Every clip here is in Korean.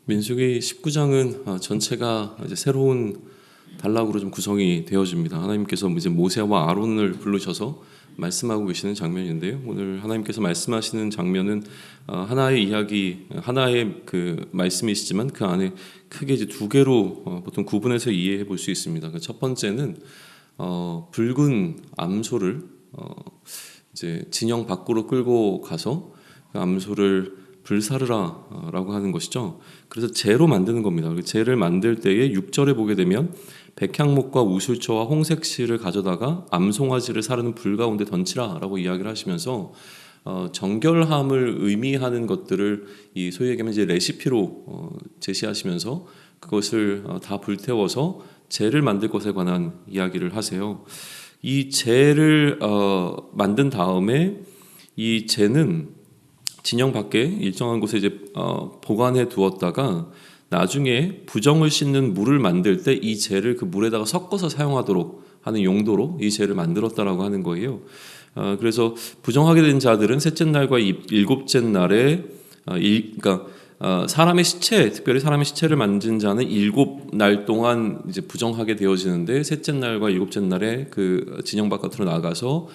민수기 19장은 전체가 이제 새로운 단락으로 좀 구성이 되어집니다. 하나님께서 이제 모세와 아론을 부르셔서 말씀하고 계시는 장면인데요. 오늘 하나님께서 말씀하시는 장면은 하나의 이야기, 하나의 그 말씀이시지만 그 안에 크게 이제 두 개로 보통 구분해서 이해해 볼 수 있습니다. 첫 번째는 붉은 암소를 이제 진영 밖으로 끌고 가서 그 암소를 불사르라라고 하는 것이죠. 그래서 재로 만드는 겁니다. 재를 만들 때에 6절에 보게 되면 백향목과 우술초와 홍색실을 가져다가 암송아지를 사르는 불 가운데 던치라라고 이야기를 하시면서 정결함을 의미하는 것들을 이 소위 얘기하면 이제 레시피로 제시하시면서 그것을 다 불태워서 재를 만들 것에 관한 이야기를 하세요. 이 재를 만든 다음에 이 재는 진영 밖에 일정한 곳에 이제 보관해 두었다가 나중에 부정을 씻는 물을 만들 때 이 재를 그 물에다가 섞어서 사용하도록 하는 용도로 이 재를 만들었다라고 하는 거예요. 그래서 부정하게 된 자들은 셋째 날과 일곱째 날에 그러니까 사람의 시체, 특별히 사람의 시체를 만진 자는 7날 동안 이제 부정하게 되어지는데 셋째 날과 일곱째 날에 그 진영 바깥으로 나가서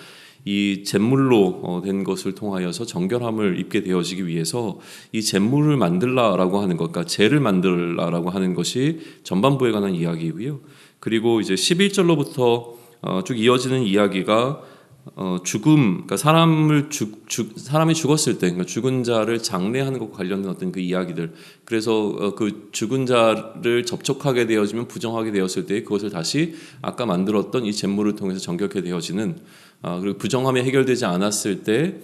이 잿물로 된 것을 통하여서 정결함을 입게 되어지기 위해서 이 잿물을 만들라라고 하는 것, 그러니까 재를 만들라라고 하는 것이 전반부에 관한 이야기이고요. 그리고 이제 11절로부터 쭉 이어지는 이야기가 죽음, 그러니까 사람이 죽었을 때, 그러니까 죽은 자를 장례하는 것과 관련된 어떤 그 이야기들. 그래서 그 죽은 자를 접촉하게 되어지면 부정하게 되었을 때 그것을 다시 아까 만들었던 이 잿물을 통해서 정결케 되어지는. 그리고 부정함이 해결되지 않았을 때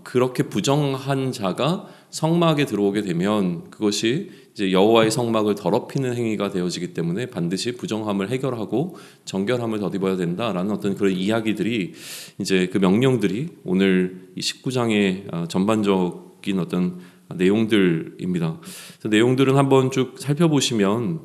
그렇게 부정한 자가 성막에 들어오게 되면 그것이 이제 여호와의 성막을 더럽히는 행위가 되어지기 때문에 반드시 부정함을 해결하고 정결함을 덧입어야 된다라는 어떤 그런 이야기들이 이제 그 명령들이 오늘 이 19장의 전반적인 어떤 내용들입니다. 그래서 내용들은 한번 쭉 살펴보시면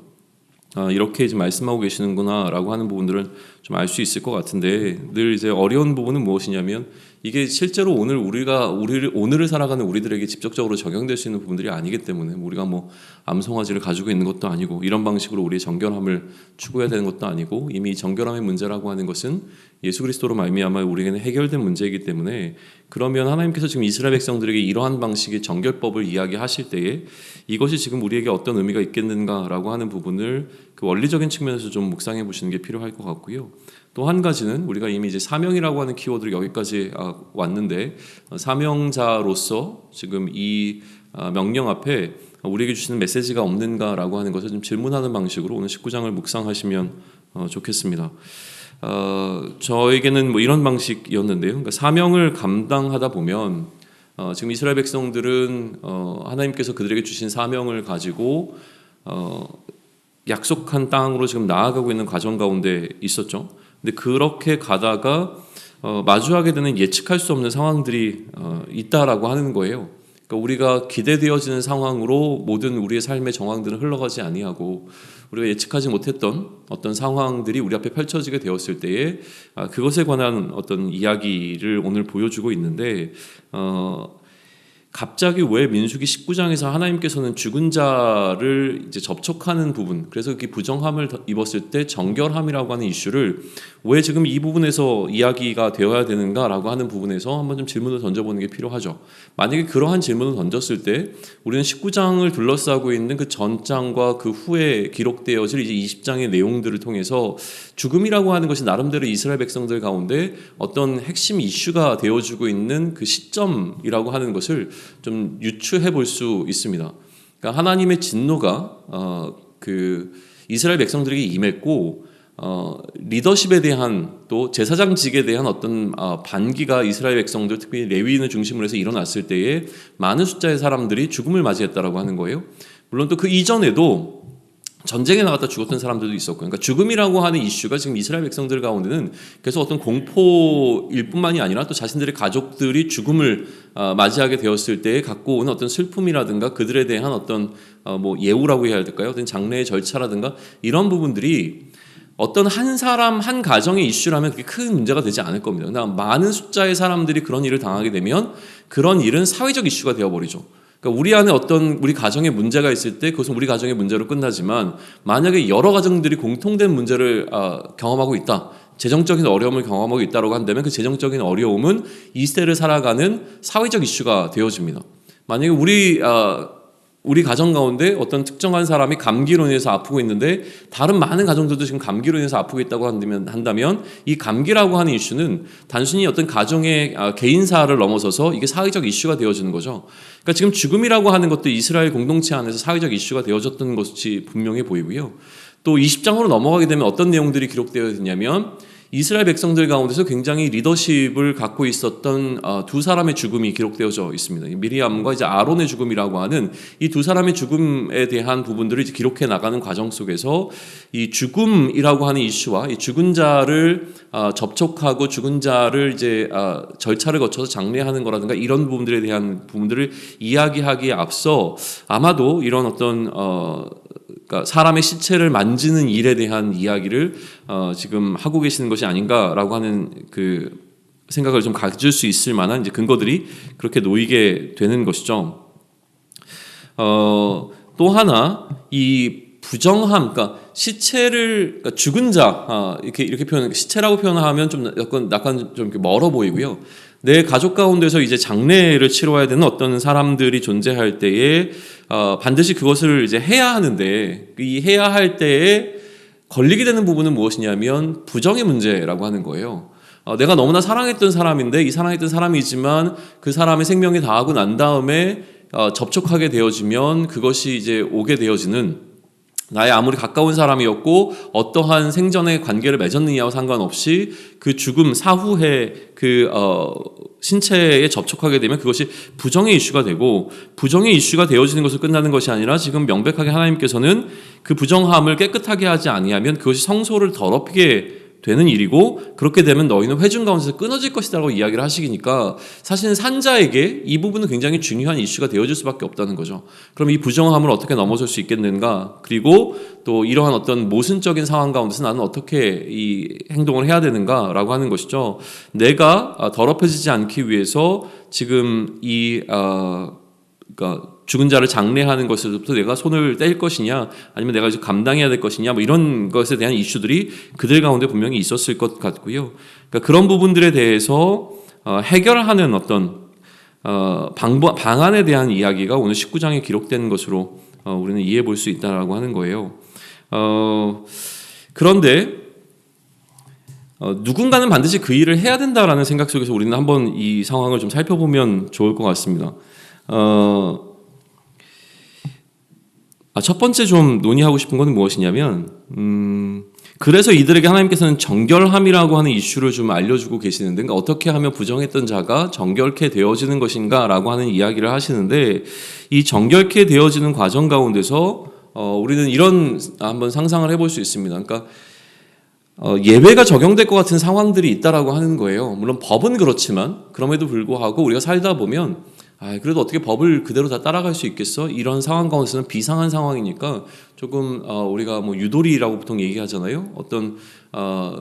이렇게 이제 말씀하고 계시는구나라고 하는 부분들은 좀 알 수 있을 것 같은데 늘 이제 어려운 부분은 무엇이냐면 이게 실제로 오늘을 살아가는 우리들에게 직접적으로 적용될 수 있는 부분들이 아니기 때문에 우리가 뭐 암송아지를 가지고 있는 것도 아니고 이런 방식으로 우리의 정결함을 추구해야 되는 것도 아니고 이미 정결함의 문제라고 하는 것은 예수 그리스도로 말미암아 우리에게는 해결된 문제이기 때문에 그러면 하나님께서 지금 이스라엘 백성들에게 이러한 방식의 정결법을 이야기하실 때에 이것이 지금 우리에게 어떤 의미가 있겠는가라고 하는 부분을 그 원리적인 측면에서 좀 묵상해 보시는 게 필요할 것 같고요. 또 한 가지는 우리가 이미 이제 사명이라고 하는 키워드로 여기까지 왔는데 사명자로서 지금 이 명령 앞에 우리에게 주시는 메시지가 없는가라고 하는 것을 좀 질문하는 방식으로 오늘 19장을 묵상하시면 좋겠습니다. 저에게는 뭐 이런 방식이었는데요. 그러니까 사명을 감당하다 보면 지금 이스라엘 백성들은 하나님께서 그들에게 주신 사명을 가지고 약속한 땅으로 지금 나아가고 있는 과정 가운데 있었죠. 근데 그렇게 가다가 마주하게 되는 예측할 수 없는 상황들이 있다라고 하는 거예요. 그러니까 우리가 기대되어지는 상황으로 모든 우리의 삶의 정황들은 흘러가지 아니하고 우리가 예측하지 못했던 어떤 상황들이 우리 앞에 펼쳐지게 되었을 때에 그것에 관한 어떤 이야기를 오늘 보여주고 있는데 갑자기 왜 민수기 19장에서 하나님께서는 죽은 자를 이제 접촉하는 부분, 그래서 그 부정함을 입었을 때 정결함이라고 하는 이슈를 왜 지금 이 부분에서 이야기가 되어야 되는가라고 하는 부분에서 한번 좀 질문을 던져보는 게 필요하죠. 만약에 그러한 질문을 던졌을 때 우리는 19장을 둘러싸고 있는 그 전장과 그 후에 기록되어질 이제 20장의 내용들을 통해서 죽음이라고 하는 것이 나름대로 이스라엘 백성들 가운데 어떤 핵심 이슈가 되어주고 있는 그 시점이라고 하는 것을 좀 유추해 볼 수 있습니다. 그러니까 하나님의 진노가 그 이스라엘 백성들에게 임했고 리더십에 대한 또 제사장직에 대한 어떤 반기가 이스라엘 백성들 특히 레위인을 중심으로 해서 일어났을 때에 많은 숫자의 사람들이 죽음을 맞이했다라고 하는 거예요. 물론 또 그 이전에도 전쟁에 나갔다 죽었던 사람들도 있었고, 그러니까 죽음이라고 하는 이슈가 지금 이스라엘 백성들 가운데는 계속 어떤 공포일 뿐만이 아니라 또 자신들의 가족들이 죽음을 맞이하게 되었을 때에 갖고 오는 어떤 슬픔이라든가 그들에 대한 어떤 뭐 예우라고 해야 될까요? 어떤 장례의 절차라든가 이런 부분들이 어떤 한 사람 한 가정의 이슈라면 그게 큰 문제가 되지 않을 겁니다. 그러나 많은 숫자의 사람들이 그런 일을 당하게 되면 그런 일은 사회적 이슈가 되어버리죠. 그러니까 우리 안에 어떤 우리 가정에 문제가 있을 때 그것은 우리 가정의 문제로 끝나지만 만약에 여러 가정들이 공통된 문제를 경험하고 있다. 재정적인 어려움을 경험하고 있다고 한다면 그 재정적인 어려움은 이 시대를 살아가는 사회적 이슈가 되어집니다. 만약에 우리 가정 가운데 어떤 특정한 사람이 감기로 인해서 아프고 있는데 다른 많은 가정들도 지금 감기로 인해서 아프고 있다고 한다면 이 감기라고 하는 이슈는 단순히 어떤 가정의 개인사를 넘어서서 이게 사회적 이슈가 되어지는 거죠. 그러니까 지금 죽음이라고 하는 것도 이스라엘 공동체 안에서 사회적 이슈가 되어졌던 것이 분명해 보이고요. 또 20장으로 넘어가게 되면 어떤 내용들이 기록되어 있냐면 이스라엘 백성들 가운데서 굉장히 리더십을 갖고 있었던 두 사람의 죽음이 기록되어져 있습니다. 미리암과 이제 아론의 죽음이라고 하는 이 두 사람의 죽음에 대한 부분들을 이제 기록해 나가는 과정 속에서 이 죽음이라고 하는 이슈와 이 죽은 자를 접촉하고 죽은 자를 이제 절차를 거쳐서 장례하는 거라든가 이런 부분들에 대한 부분들을 이야기하기에 앞서 아마도 이런 어떤 그러니까 사람의 시체를 만지는 일에 대한 이야기를 지금 하고 계시는 것이 아닌가라고 하는 그 생각을 좀 가질 수 있을 만한 이제 근거들이 그렇게 놓이게 되는 것이죠. 또 하나 이 부정함, 그러니까 시체를 그러니까 죽은 자 이렇게 표현 시체라고 표현하면 좀 약간 좀 멀어 보이고요. 내 가족 가운데서 이제 장례를 치러야 되는 어떤 사람들이 존재할 때에 반드시 그것을 이제 해야 하는데 이 해야 할 때에 걸리게 되는 부분은 무엇이냐면 부정의 문제라고 하는 거예요. 내가 너무나 사랑했던 사람인데 이 사랑했던 사람이지만 그 사람의 생명이 다하고 난 다음에 접촉하게 되어지면 그것이 이제 오게 되어지는 나의 아무리 가까운 사람이었고 어떠한 생전의 관계를 맺었느냐와 상관없이 그 죽음 사후에 그 신체에 접촉하게 되면 그것이 부정의 이슈가 되고 부정의 이슈가 되어지는 것을 끝나는 것이 아니라 지금 명백하게 하나님께서는 그 부정함을 깨끗하게 하지 아니하면 그것이 성소를 더럽히게 되는 일이고 그렇게 되면 너희는 회중 가운데서 끊어질 것이라고 이야기를 하시니까 사실은 산자에게 이 부분은 굉장히 중요한 이슈가 되어질 수밖에 없다는 거죠. 그럼 이 부정함을 어떻게 넘어설 수 있겠는가? 그리고 또 이러한 어떤 모순적인 상황 가운데서 나는 어떻게 이 행동을 해야 되는가라고 하는 것이죠. 내가 더럽혀지지 않기 위해서 지금 그러니까 죽은 자를 장례하는 것에서부터 내가 손을 뗄 것이냐 아니면 내가 감당해야 될 것이냐 뭐 이런 것에 대한 이슈들이 그들 가운데 분명히 있었을 것 같고요. 그러니까 그런 부분들에 대해서 해결하는 어떤 방안에 대한 이야기가 오늘 19장에 기록된 것으로 우리는 이해해 볼 수 있다라고 하는 거예요. 그런데 누군가는 반드시 그 일을 해야 된다라는 생각 속에서 우리는 한번 이 상황을 좀 살펴보면 좋을 것 같습니다. 첫 번째 좀 논의하고 싶은 것은 무엇이냐면 그래서 이들에게 하나님께서는 정결함이라고 하는 이슈를 좀 알려주고 계시는데 그러니까 어떻게 하면 부정했던 자가 정결케 되어지는 것인가 라고 하는 이야기를 하시는데 이 정결케 되어지는 과정 가운데서 우리는 이런 한번 상상을 해볼 수 있습니다. 그러니까 예배가 적용될 것 같은 상황들이 있다라고 하는 거예요. 물론 법은 그렇지만 그럼에도 불구하고 우리가 살다 보면 그래도 어떻게 법을 그대로 다 따라갈 수 있겠어? 이런 상황 가운데서는 비상한 상황이니까 조금 우리가 뭐 유도리라고 보통 얘기하잖아요. 어떤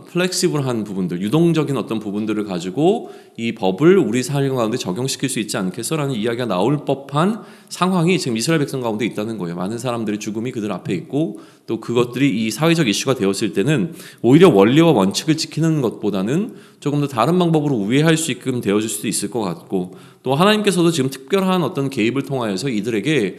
플렉시블한 부분들, 유동적인 어떤 부분들을 가지고 이 법을 우리 삶 가운데 적용시킬 수 있지 않겠어라는 이야기가 나올 법한 상황이 지금 이스라엘 백성 가운데 있다는 거예요. 많은 사람들의 죽음이 그들 앞에 있고 또 그것들이 이 사회적 이슈가 되었을 때는 오히려 원리와 원칙을 지키는 것보다는 조금 더 다른 방법으로 우회할 수 있게끔 되어질 수도 있을 것 같고 또 하나님께서도 지금 특별한 어떤 개입을 통하여서 이들에게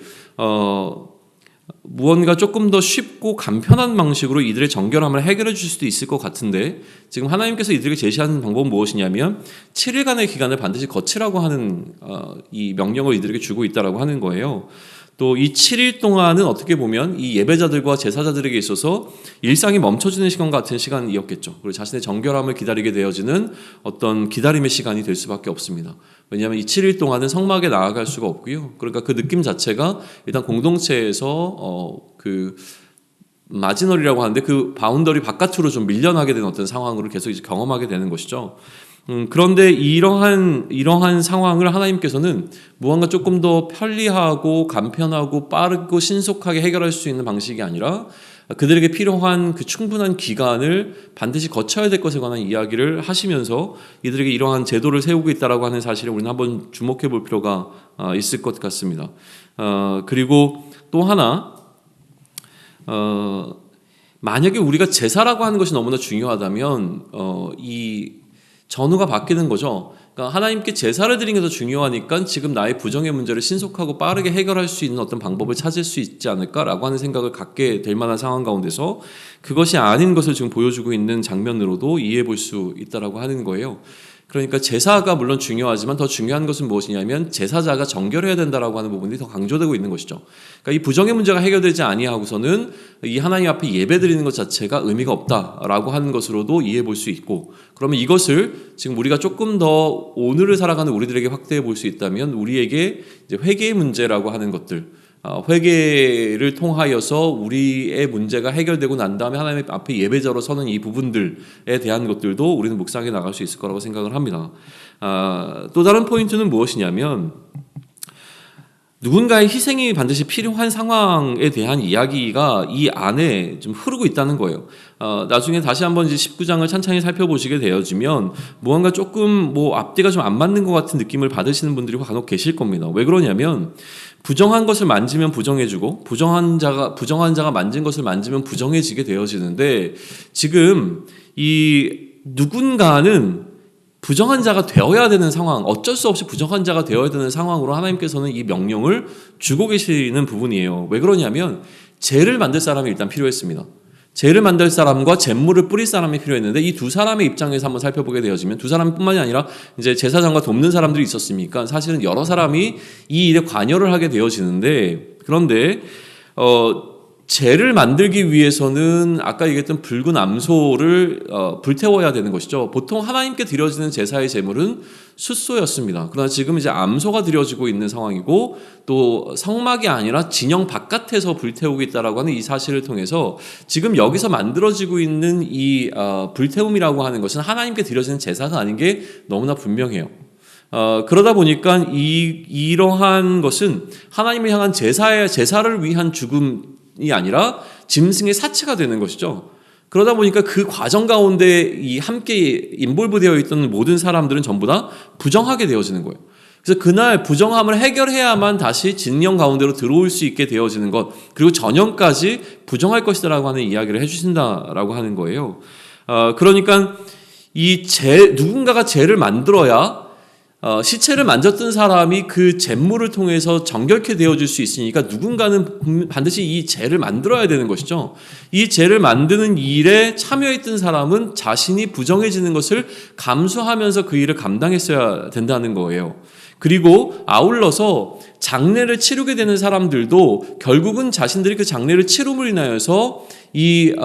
무언가 조금 더 쉽고 간편한 방식으로 이들의 정결함을 해결해 주실 수도 있을 것 같은데 지금 하나님께서 이들에게 제시하는 방법은 무엇이냐면 7일간의 기간을 반드시 거치라고 하는 이 명령을 이들에게 주고 있다라고 하는 거예요. 또 이 7일 동안은 어떻게 보면 이 예배자들과 제사자들에게 있어서 일상이 멈춰지는 시간 같은 시간이었겠죠. 그리고 자신의 정결함을 기다리게 되어지는 어떤 기다림의 시간이 될 수밖에 없습니다. 왜냐하면 이 7일 동안은 성막에 나아갈 수가 없고요. 그러니까 그 느낌 자체가 일단 공동체에서 그 마지널이라고 하는데 그 바운더리 바깥으로 좀 밀려나게 되는 어떤 상황으로 계속 이제 경험하게 되는 것이죠. 그런데 이러한 상황을 하나님께서는 무언가 조금 더 편리하고 간편하고 빠르고 신속하게 해결할 수 있는 방식이 아니라 그들에게 필요한 그 충분한 기간을 반드시 거쳐야 될 것에 관한 이야기를 하시면서 이들에게 이러한 제도를 세우고 있다라고 하는 사실을 우리는 한번 주목해 볼 필요가 있을 것 같습니다. 그리고 또 하나 만약에 우리가 제사라고 하는 것이 너무나 중요하다면 이 전후가 바뀌는 거죠. 그러니까 하나님께 제사를 드리는 게 더 중요하니까 지금 나의 부정의 문제를 신속하고 빠르게 해결할 수 있는 어떤 방법을 찾을 수 있지 않을까라고 하는 생각을 갖게 될 만한 상황 가운데서 그것이 아닌 것을 지금 보여주고 있는 장면으로도 이해해 볼 수 있다라고 하는 거예요. 그러니까 제사가 물론 중요하지만 더 중요한 것은 무엇이냐면 제사자가 정결해야 된다라고 하는 부분이 더 강조되고 있는 것이죠. 그러니까 이 부정의 문제가 해결되지 아니하고서는 이 하나님 앞에 예배드리는 것 자체가 의미가 없다라고 하는 것으로도 이해해 볼 수 있고, 그러면 이것을 지금 우리가 조금 더 오늘을 살아가는 우리들에게 확대해 볼 수 있다면 우리에게 이제 회개의 문제라고 하는 것들, 회개를 통하여서 우리의 문제가 해결되고 난 다음에 하나님 앞에 예배자로 서는 이 부분들에 대한 것들도 우리는 묵상해 나갈 수 있을 거라고 생각을 합니다. 또 다른 포인트는 무엇이냐면 누군가의 희생이 반드시 필요한 상황에 대한 이야기가 이 안에 좀 흐르고 있다는 거예요. 나중에 다시 한번 이제 19장을 찬찬히 살펴보시게 되어지면 무언가 조금 앞뒤가 좀 안 맞는 것 같은 느낌을 받으시는 분들이 간혹 계실 겁니다. 왜 그러냐면 부정한 것을 만지면 부정해지고 부정한 자가 만진 것을 만지면 부정해지게 되어지는데, 지금 이 누군가는 부정한 자가 되어야 되는 상황, 어쩔 수 없이 부정한 자가 되어야 되는 상황으로 하나님께서는 이 명령을 주고 계시는 부분이에요. 왜 그러냐면 죄를 만들 사람이 일단 필요했습니다. 죄를 만들 사람과 잿물을 뿌릴 사람이 필요했는데 이 두 사람의 입장에서 한번 살펴보게 되어지면 두 사람뿐만이 아니라 이제 제사장과 돕는 사람들이 있었으니까 사실은 여러 사람이 이 일에 관여를 하게 되어지는데, 그런데 죄를 만들기 위해서는 아까 얘기했던 붉은 암소를 불태워야 되는 것이죠. 보통 하나님께 드려지는 제사의 제물은 숫소였습니다. 그러나 지금 이제 암소가 드려지고 있는 상황이고 또 성막이 아니라 진영 바깥에서 불태우고 있다라고 하는 이 사실을 통해서 지금 여기서 만들어지고 있는 이 불태움이라고 하는 것은 하나님께 드려지는 제사가 아닌 게 너무나 분명해요. 그러다 보니까 이러한 것은 하나님을 향한 제사를 위한 죽음이 아니라 짐승의 사체가 되는 것이죠. 그러다 보니까 그 과정 가운데 이 함께 인볼브되어 있던 모든 사람들은 전부 다 부정하게 되어지는 거예요. 그래서 그날 부정함을 해결해야만 다시 진영 가운데로 들어올 수 있게 되어지는 것, 그리고 전형까지 부정할 것이다라고 하는 이야기를 해주신다라고 하는 거예요. 그러니까 누군가가 죄를 만들어야 시체를 만졌던 사람이 그 잿물을 통해서 정결케 되어질 수 있으니까 누군가는 반드시 이 죄를 만들어야 되는 것이죠. 이 죄를 만드는 일에 참여했던 사람은 자신이 부정해지는 것을 감수하면서 그 일을 감당했어야 된다는 거예요. 그리고 아울러서 장례를 치르게 되는 사람들도 결국은 자신들이 그 장례를 치rum으로 인하여서 이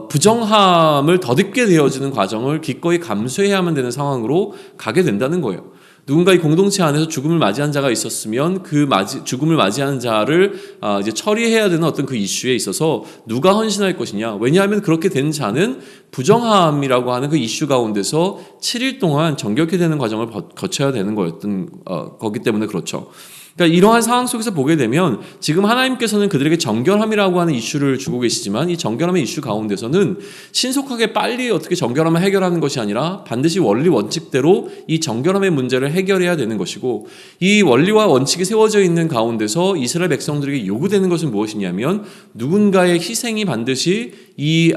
부정함을 덧입게 되어지는 과정을 기꺼이 감수해야만 되는 상황으로 가게 된다는 거예요. 누군가 이 공동체 안에서 죽음을 맞이한 자가 있었으면 그 죽음을 맞이하는 자를 이제 처리해야 되는 어떤 그 이슈에 있어서 누가 헌신할 것이냐. 왜냐하면 그렇게 된 자는 부정함이라고 하는 그 이슈 가운데서 7일 동안 정결케 되는 과정을 거쳐야 되는 거기 때문에 그렇죠. 그러니까 이러한 상황 속에서 보게 되면 지금 하나님께서는 그들에게 정결함이라고 하는 이슈를 주고 계시지만 이 정결함의 이슈 가운데서는 신속하게 빨리 어떻게 정결함을 해결하는 것이 아니라 반드시 원리 원칙대로 이 정결함의 문제를 해결해야 되는 것이고, 이 원리와 원칙이 세워져 있는 가운데서 이스라엘 백성들에게 요구되는 것은 무엇이냐면 누군가의 희생이 반드시 이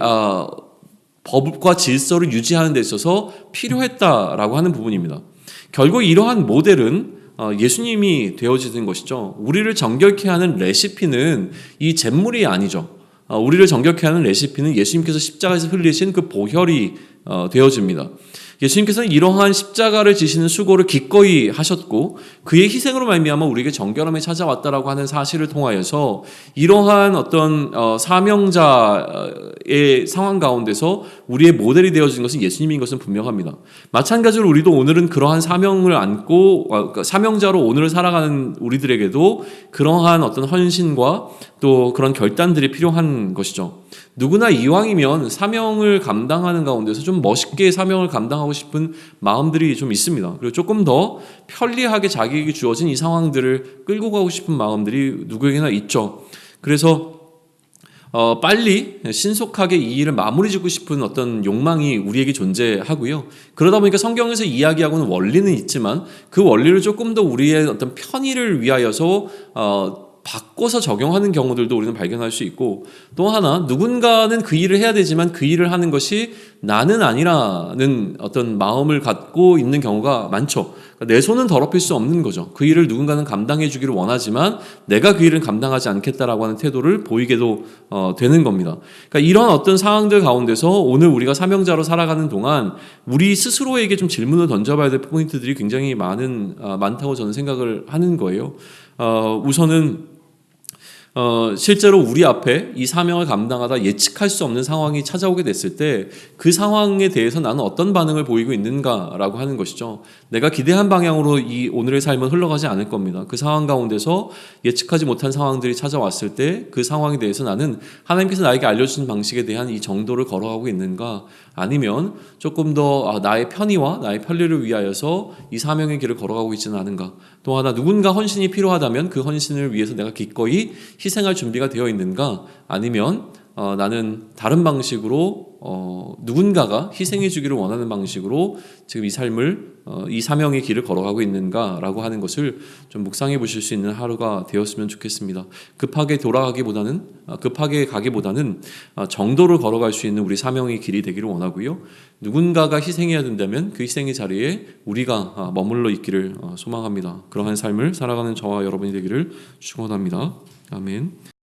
법과 질서를 유지하는 데 있어서 필요했다라고 하는 부분입니다. 결국 이러한 모델은 예수님이 되어지는 것이죠. 우리를 정결케 하는 레시피는 이 잿물이 아니죠. 우리를 정결케 하는 레시피는 예수님께서 십자가에서 흘리신 그 보혈이 되어집니다. 예수님께서는 이러한 십자가를 지시는 수고를 기꺼이 하셨고 그의 희생으로 말미암아 우리에게 정결함이 찾아왔다라고 하는 사실을 통하여서 이러한 어떤 사명자의 상황 가운데서 우리의 모델이 되어진 것은 예수님인 것은 분명합니다. 마찬가지로 우리도 오늘은 그러한 사명을 안고 사명자로 오늘을 살아가는 우리들에게도 그러한 어떤 헌신과 또 그런 결단들이 필요한 것이죠. 누구나 이왕이면 사명을 감당하는 가운데서 좀 멋있게 사명을 감당하고 싶은 마음들이 좀 있습니다. 그리고 조금 더 편리하게 자기에게 주어진 이 상황들을 끌고 가고 싶은 마음들이 누구에게나 있죠. 그래서 빨리 신속하게 이 일을 마무리 짓고 싶은 어떤 욕망이 우리에게 존재하고요. 그러다 보니까 성경에서 이야기하고는 원리는 있지만 그 원리를 조금 더 우리의 어떤 편의를 위하여서 바꿔서 적용하는 경우들도 우리는 발견할 수 있고, 또 하나 누군가는 그 일을 해야 되지만 그 일을 하는 것이 나는 아니라는 어떤 마음을 갖고 있는 경우가 많죠. 내 손은 더럽힐 수 없는 거죠. 그 일을 누군가는 감당해 주기를 원하지만 내가 그 일을 감당하지 않겠다라고 하는 태도를 보이게도 되는 겁니다. 그러니까 이런 어떤 상황들 가운데서 오늘 우리가 사명자로 살아가는 동안 우리 스스로에게 좀 질문을 던져봐야 될 포인트들이 굉장히 많다고 저는 생각을 하는 거예요. 우선은 실제로 우리 앞에 이 사명을 감당하다 예측할 수 없는 상황이 찾아오게 됐을 때 그 상황에 대해서 나는 어떤 반응을 보이고 있는가라고 하는 것이죠. 내가 기대한 방향으로 이 오늘의 삶은 흘러가지 않을 겁니다. 그 상황 가운데서 예측하지 못한 상황들이 찾아왔을 때 그 상황에 대해서 나는 하나님께서 나에게 알려주신 방식에 대한 이 정도를 걸어가고 있는가, 아니면 조금 더 나의 편의와 나의 편리를 위하여서 이 사명의 길을 걸어가고 있지는 않은가. 또 하나, 누군가 헌신이 필요하다면 그 헌신을 위해서 내가 기꺼이 희생할 준비가 되어 있는가, 아니면 나는 다른 방식으로 누군가가 희생해 주기를 원하는 방식으로 지금 이 삶을 이 사명의 길을 걸어가고 있는가라고 하는 것을 좀 묵상해 보실 수 있는 하루가 되었으면 좋겠습니다. 급하게 가기보다는 정도를 걸어갈 수 있는 우리 사명의 길이 되기를 원하고요. 누군가가 희생해야 된다면 그 희생의 자리에 우리가 머물러 있기를 소망합니다. 그러한 삶을 살아가는 저와 여러분이 되기를 축원합니다. 아멘.